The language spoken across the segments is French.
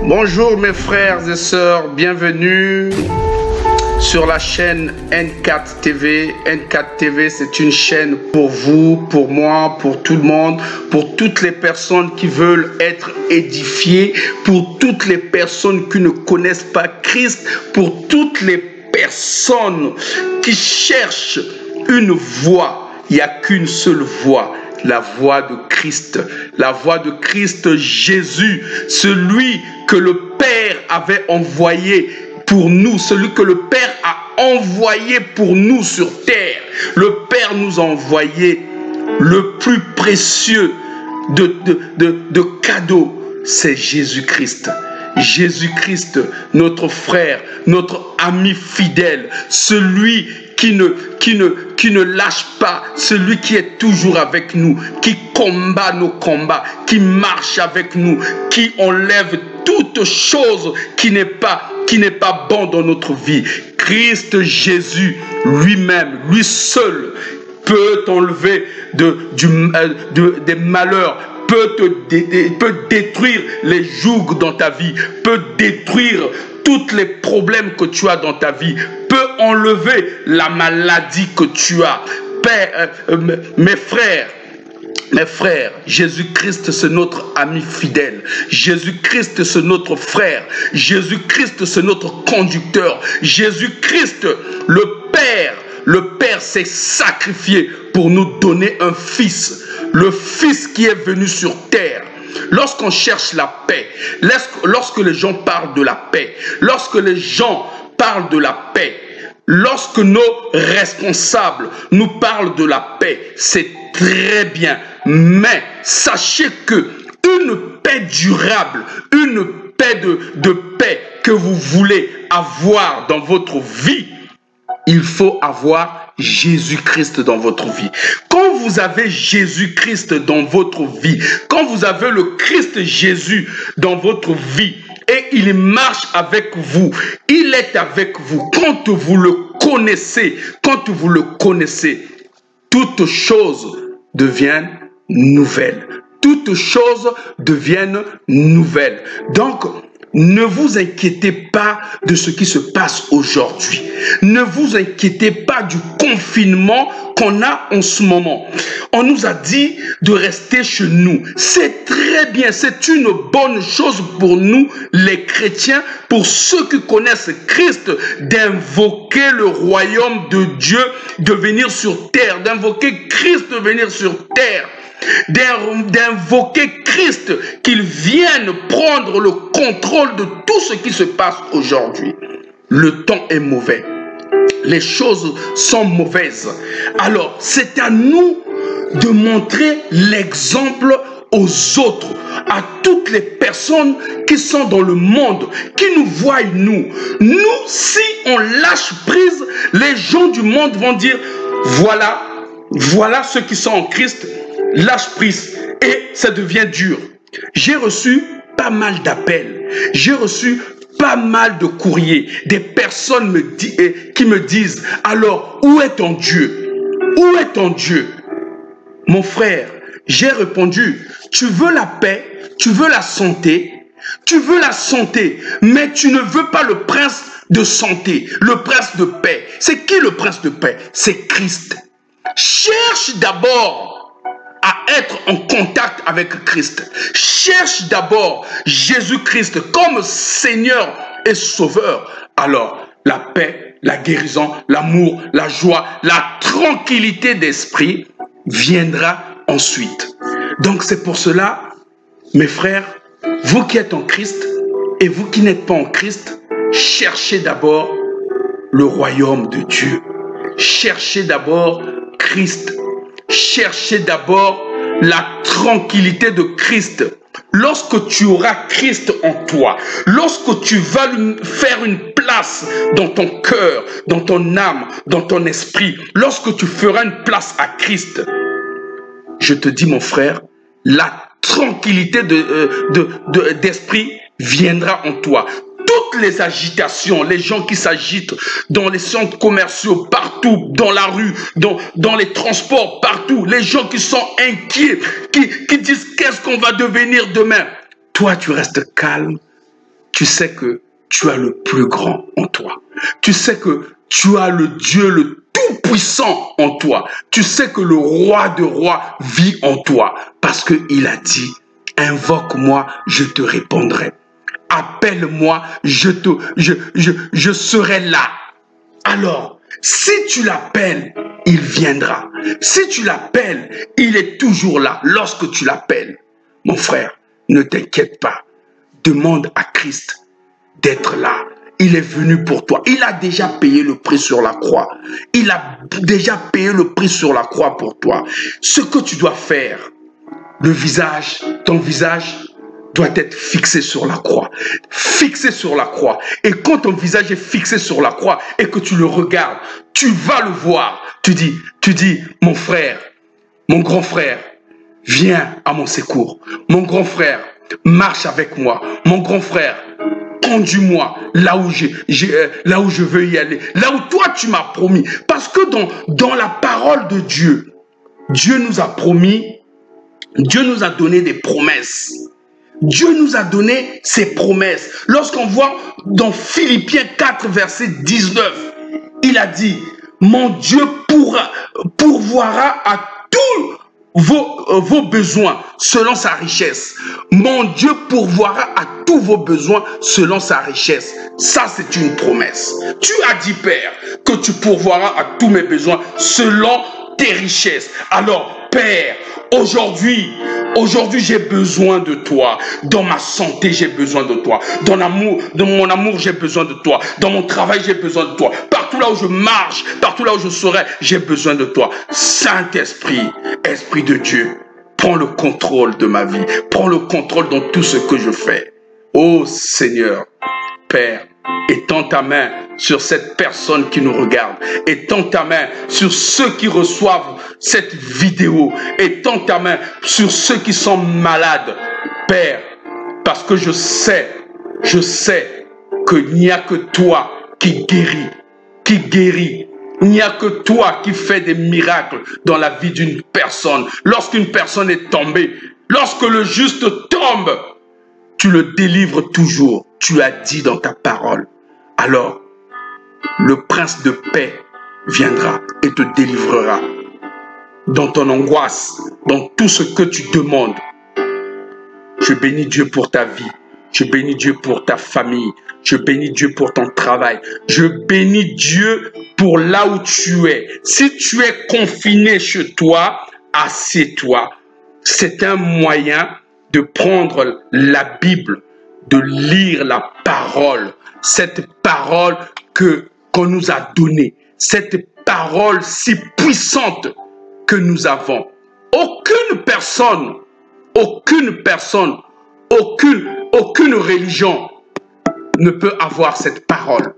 Bonjour mes frères et sœurs, bienvenue sur la chaîne N4 TV. N4 TV, c'est une chaîne pour vous, pour moi, pour tout le monde, pour toutes les personnes qui veulent être édifiées, pour toutes les personnes qui ne connaissent pas Christ, pour toutes les personnes qui cherchent une voie. Il n'y a qu'une seule voie. La voix de Christ, la voix de Christ Jésus, celui que le Père avait envoyé pour nous, celui que le Père a envoyé pour nous sur terre. Le Père nous a envoyé le plus précieux de cadeaux, c'est Jésus-Christ. Jésus-Christ, notre frère, notre ami fidèle, celui qui ne lâche pas, celui qui est toujours avec nous, qui combat nos combats, qui marche avec nous, qui enlève toute chose qui n'est pas bon dans notre vie. Christ Jésus lui-même, lui seul, peut t'enlever des malheurs, peut détruire les jougs dans ta vie, peut détruire tous les problèmes que tu as dans ta vie, peut enlever la maladie que tu as. Père, mes frères, Jésus-Christ, c'est notre ami fidèle. Jésus-Christ, c'est notre frère. Jésus-Christ, c'est notre conducteur. Jésus-Christ, le Père s'est sacrifié pour nous donner un fils. Le fils qui est venu sur terre. Lorsqu'on cherche la paix, lorsque les gens parlent de la paix, lorsque les gens parlent de la paix, lorsque nos responsables nous parlent de la paix, c'est très bien. Mais sachez que une paix durable, une paix de paix que vous voulez avoir dans votre vie, il faut avoir Jésus-Christ dans votre vie. Quand vous avez Jésus-Christ dans votre vie, quand vous avez le Christ Jésus dans votre vie, et il marche avec vous, il est avec vous, quand vous le connaissez, toutes choses deviennent nouvelles. Toutes choses deviennent nouvelles. Donc, ne vous inquiétez pas de ce qui se passe aujourd'hui. Ne vous inquiétez pas du confinement qu'on a en ce moment. On nous a dit de rester chez nous. C'est très bien, c'est une bonne chose pour nous, les chrétiens, pour ceux qui connaissent Christ, d'invoquer le royaume de Dieu, de venir sur terre, d'invoquer Christ de venir sur terre. D'invoquer Christ, qu'il vienne prendre le contrôle de tout ce qui se passe aujourd'hui. Le temps est mauvais. Les choses sont mauvaises. Alors, c'est à nous de montrer l'exemple aux autres, à toutes les personnes qui sont dans le monde, qui nous voient nous. Nous, si on lâche prise, les gens du monde vont dire, voilà ceux qui sont en Christ, lâche prise et ça devient dur. J'ai reçu pas mal d'appels, j'ai reçu pas mal de courriers, des personnes qui me disent, alors où est ton Dieu? Où est ton Dieu? Mon frère, j'ai répondu, tu veux la paix, tu veux la santé, mais tu ne veux pas le prince de santé, le prince de paix. C'est qui le prince de paix? C'est Christ. Cherche d'abord à être en contact avec Christ. Cherche d'abord Jésus-Christ comme Seigneur et Sauveur. Alors, la paix, la guérison, l'amour, la joie, la tranquillité d'esprit viendra ensuite. Donc, c'est pour cela, mes frères, vous qui êtes en Christ et vous qui n'êtes pas en Christ, cherchez d'abord le royaume de Dieu. Cherchez d'abord Christ. Cherchez d'abord la tranquillité de Christ. Lorsque tu auras Christ en toi, lorsque tu vas lui faire une place dans ton cœur, dans ton âme, dans ton esprit, lorsque tu feras une place à Christ, je te dis mon frère, la tranquillité d'esprit viendra en toi. Toutes les agitations, les gens qui s'agitent dans les centres commerciaux, partout, dans la rue, dans les transports, partout, les gens qui sont inquiets, qui disent qu'est-ce qu'on va devenir demain. Toi, tu restes calme, tu sais que tu as le plus grand en toi. Tu sais que tu as le Dieu le Tout-Puissant en toi. Tu sais que le Roi de rois vit en toi. Parce qu'il a dit, invoque-moi, je te répondrai. Appelle-moi, je serai là. Alors, si tu l'appelles, il viendra. Si tu l'appelles, il est toujours là lorsque tu l'appelles. Mon frère, ne t'inquiète pas. Demande à Christ d'être là. Il est venu pour toi. Il a déjà payé le prix sur la croix. Il a déjà payé le prix sur la croix pour toi. Ce que tu dois faire, ton visage doit être fixé sur la croix. Fixé sur la croix. Et quand ton visage est fixé sur la croix et que tu le regardes, tu vas le voir. Tu dis, mon frère, mon grand frère, viens à mon secours. Mon grand frère, marche avec moi. Mon grand frère, conduis-moi là où je veux y aller. Là où toi tu m'as promis. Parce que dans la parole de Dieu, Dieu nous a promis, Dieu nous a donné des promesses. Dieu nous a donné ses promesses. Lorsqu'on voit dans Philippiens 4, verset 19, il a dit, mon Dieu pourvoira à tous vos besoins selon sa richesse. Mon Dieu pourvoira à tous vos besoins selon sa richesse. Ça, c'est une promesse. Tu as dit, Père, que tu pourvoiras à tous mes besoins selon tes richesses. Alors, Père, aujourd'hui, j'ai besoin de toi. Dans ma santé, j'ai besoin de toi. Dans mon amour, j'ai besoin de toi. Dans mon travail, j'ai besoin de toi. Partout là où je marche, partout là où je serai, j'ai besoin de toi. Saint-Esprit, Esprit de Dieu, prends le contrôle de ma vie. Prends le contrôle dans tout ce que je fais. Oh Seigneur, Père, étends ta main sur cette personne qui nous regarde. Étends ta main sur ceux qui reçoivent cette vidéo. Étends ta main sur ceux qui sont malades. Père, parce que je sais qu'il n'y a que toi qui guéris. Il n'y a que toi qui fais des miracles dans la vie d'une personne. Lorsqu'une personne est tombée, lorsque le juste tombe, tu le délivres toujours. Tu l'as dit dans ta parole. Alors, le prince de paix viendra et te délivrera. Dans ton angoisse, dans tout ce que tu demandes. Je bénis Dieu pour ta vie. Je bénis Dieu pour ta famille. Je bénis Dieu pour ton travail. Je bénis Dieu pour là où tu es. Si tu es confiné chez toi, assieds-toi. C'est un moyen de prendre la Bible, de lire la parole. Cette parole qu'on nous a donnée. Cette parole si puissante que nous avons. Aucune personne, aucune religion ne peut avoir cette parole.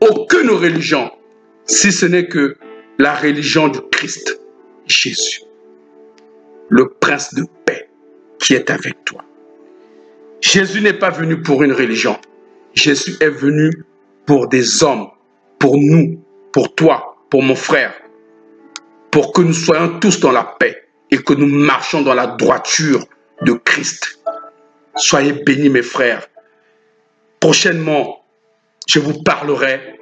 Aucune religion, si ce n'est que la religion du Christ, Jésus, le prince de paix qui est avec toi. Jésus n'est pas venu pour une religion. Jésus est venu pour des hommes, pour nous, pour toi, pour mon frère, pour que nous soyons tous dans la paix et que nous marchions dans la droiture de Christ. Soyez bénis mes frères. Prochainement, je vous parlerai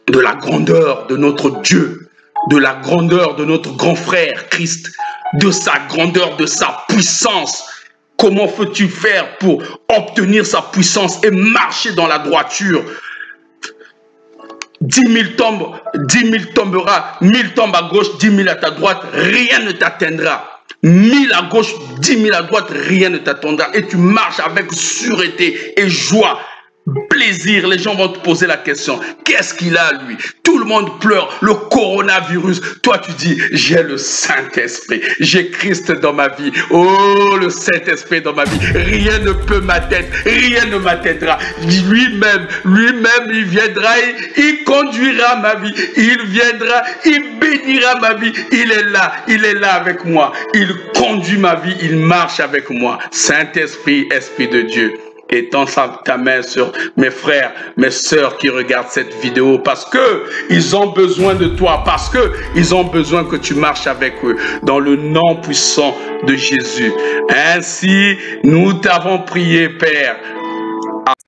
de la grandeur de notre Dieu, de la grandeur de notre grand frère Christ, de sa grandeur, de sa puissance. Comment peux-tu faire pour obtenir sa puissance et marcher dans la droiture? 10 000 tombent, 10 000 tombera, 1000 tombent à gauche, 10 000 à ta droite, rien ne t'atteindra. 1000 à gauche, 10 000 à droite, rien ne t'attendra. Et tu marches avec sûreté et joie. Plaisir, les gens vont te poser la question, qu'est-ce qu'il a lui? Tout le monde pleure, le coronavirus. Toi tu dis, j'ai le Saint-Esprit, j'ai Christ dans ma vie. Oh, le Saint-Esprit dans ma vie, rien ne peut m'atteindre, rien ne m'atteindra. Lui-même, il viendra, il conduira ma vie, il viendra, il bénira ma vie. Il est là avec moi, il conduit ma vie, il marche avec moi. Saint-Esprit, Esprit de Dieu. Étends ta main sur mes frères, mes sœurs qui regardent cette vidéo parce que ils ont besoin de toi, parce que ils ont besoin que tu marches avec eux dans le nom puissant de Jésus. Ainsi, nous t'avons prié, Père.